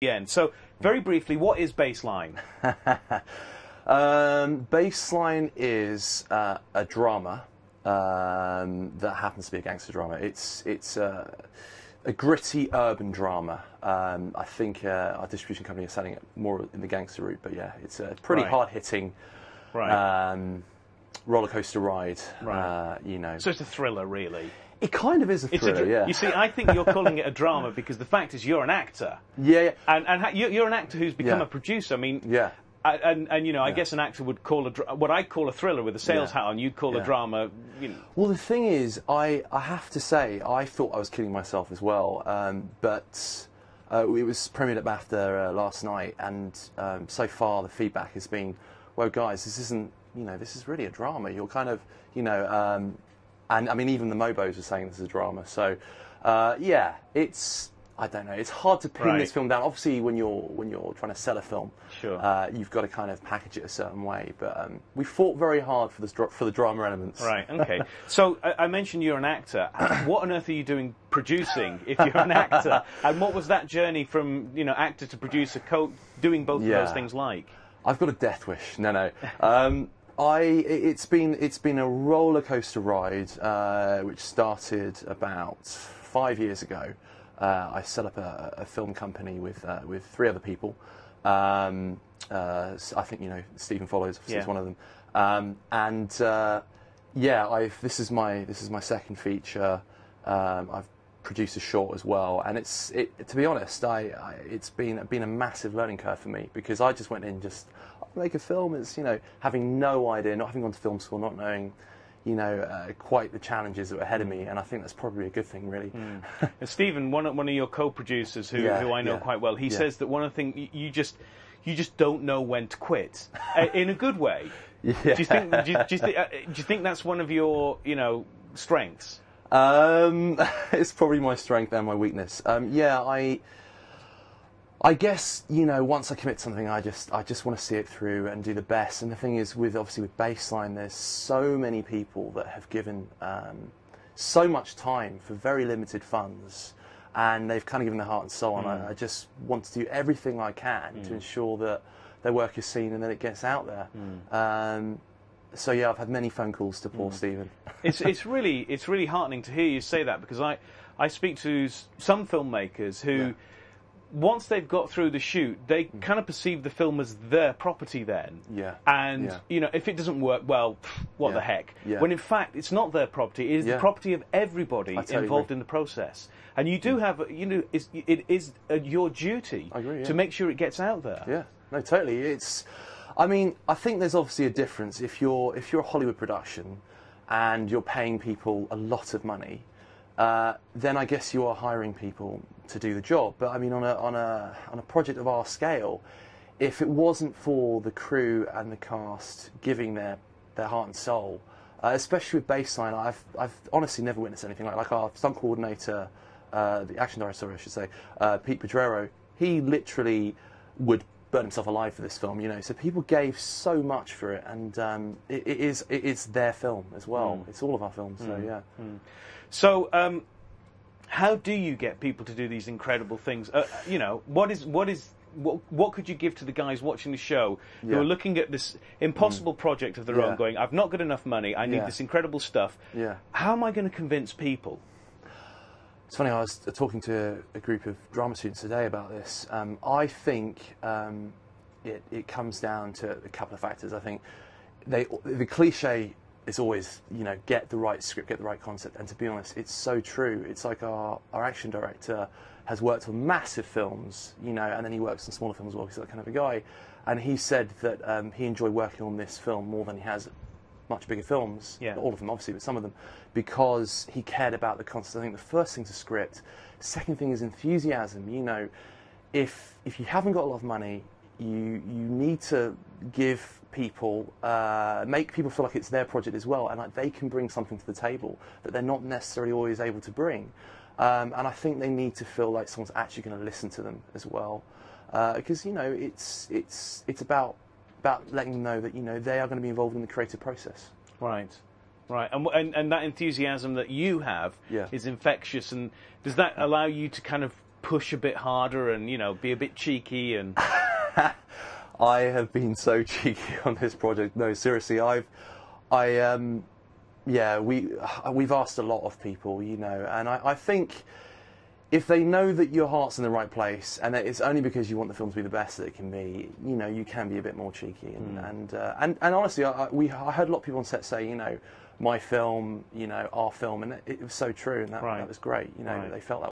the end. So, very briefly, what is Baseline? Baseline is a drama that happens to be a gangster drama. It's a gritty urban drama. I think our distribution company is selling it more in the gangster route, but yeah, it's a pretty hard-hitting roller coaster ride. You know, so it's a thriller, really. It kind of is a thriller, yeah. You see, I think you're calling it a drama because the fact is you're an actor. Yeah. And you're an actor who's become a producer. I mean, and you know, I guess an actor would call what I call a thriller with a sales hat on. You'd call a drama. You know. Well, the thing is, I have to say, I thought I was kidding myself as well. But it was premiered at BAFTA last night, and so far the feedback has been, well, guys, this isn't, you know, this is really a drama. You're kind of, you know. And I mean, even the Mobos are saying this is a drama. So, yeah, I don't know. It's hard to pin this film down. Obviously, when you're trying to sell a film, you've got to kind of package it a certain way. But we fought very hard for the drama elements. Right. Okay. So I mentioned you're an actor. What on earth are you doing producing if you're an actor? And what was that journey from actor to producer, doing both of those things like? I've got a death wish. No. It's been a roller coaster ride, which started about 5 years ago. I set up a film company with 3 other people. I think Stephen Follows obviously is one of them. This is my second feature. I've produced a short as well, and to be honest, it's been a massive learning curve for me, because I just went in make a film. It's having no idea, not having gone to film school, not knowing quite the challenges that were ahead of me, and I think that's probably a good thing, really. Stephen, one of your co-producers who I know quite well, he says that one of the things you just don't know when to quit, in a good way. Do you think that's one of your strengths? It's probably my strength and my weakness. I guess once I commit to something, I just want to see it through and do the best. And the thing is, with Baseline, there's so many people that have given so much time for very limited funds, and they've kind of given their heart and soul. And I just want to do everything I can to ensure that their work is seen and that it gets out there. So yeah, I've had many phone calls to poor Stephen. It's really heartening to hear you say that, because I speak to some filmmakers who, once they've got through the shoot, they kind of perceive the film as their property then. And if it doesn't work, well, what the heck? When in fact it's not their property; it is the property of everybody involved in the process. And you do have, it is your duty to make sure it gets out there. Yeah, no, totally. I mean, I think there's obviously a difference if you're a Hollywood production and you're paying people a lot of money. Then I guess you are hiring people to do the job. But I mean, on a project of our scale, if it wasn't for the crew and the cast giving their heart and soul, especially with Baseline, I've honestly never witnessed anything like our stunt coordinator, the action director, sorry, I should say, Pete Pedrero. He literally would burn himself alive for this film, So people gave so much for it, and it's their film as well. It's all of our films, so yeah. So, how do you get people to do these incredible things? What could you give to the guys watching the show who are looking at this impossible project of their own, going, I've not got enough money, I need this incredible stuff. How am I going to convince people? It's funny, I was talking to a group of drama students today about this. I think it comes down to a couple of factors. I think the cliche is always, get the right script, get the right concept. And to be honest, it's so true. It's like our action director has worked on massive films, and then he works on smaller films as well. He's that kind of a guy. And he said that he enjoyed working on this film more than he has much bigger films, not all of them obviously, but some of them, because he cared about the concept. I think the first thing's a script. Second thing is enthusiasm. If you haven't got a lot of money, you need to give people, make people feel like it's their project as well, and like they can bring something to the table that they're not necessarily always able to bring. And I think they need to feel like someone's actually going to listen to them as well, because it's about letting them know that they are going to be involved in the creative process. Right, and that enthusiasm that you have is infectious. And does that allow you to kind of push a bit harder and, you know, be a bit cheeky and... I have been so cheeky on this project. No, seriously, we've asked a lot of people, you know, and I think if they know that your heart's in the right place, and it's only because you want the film to be the best that it can be, you know, you can be a bit more cheeky. And honestly, I heard a lot of people on set say, you know, my film, you know, our film, and it was so true, and that was great. You know, they felt that.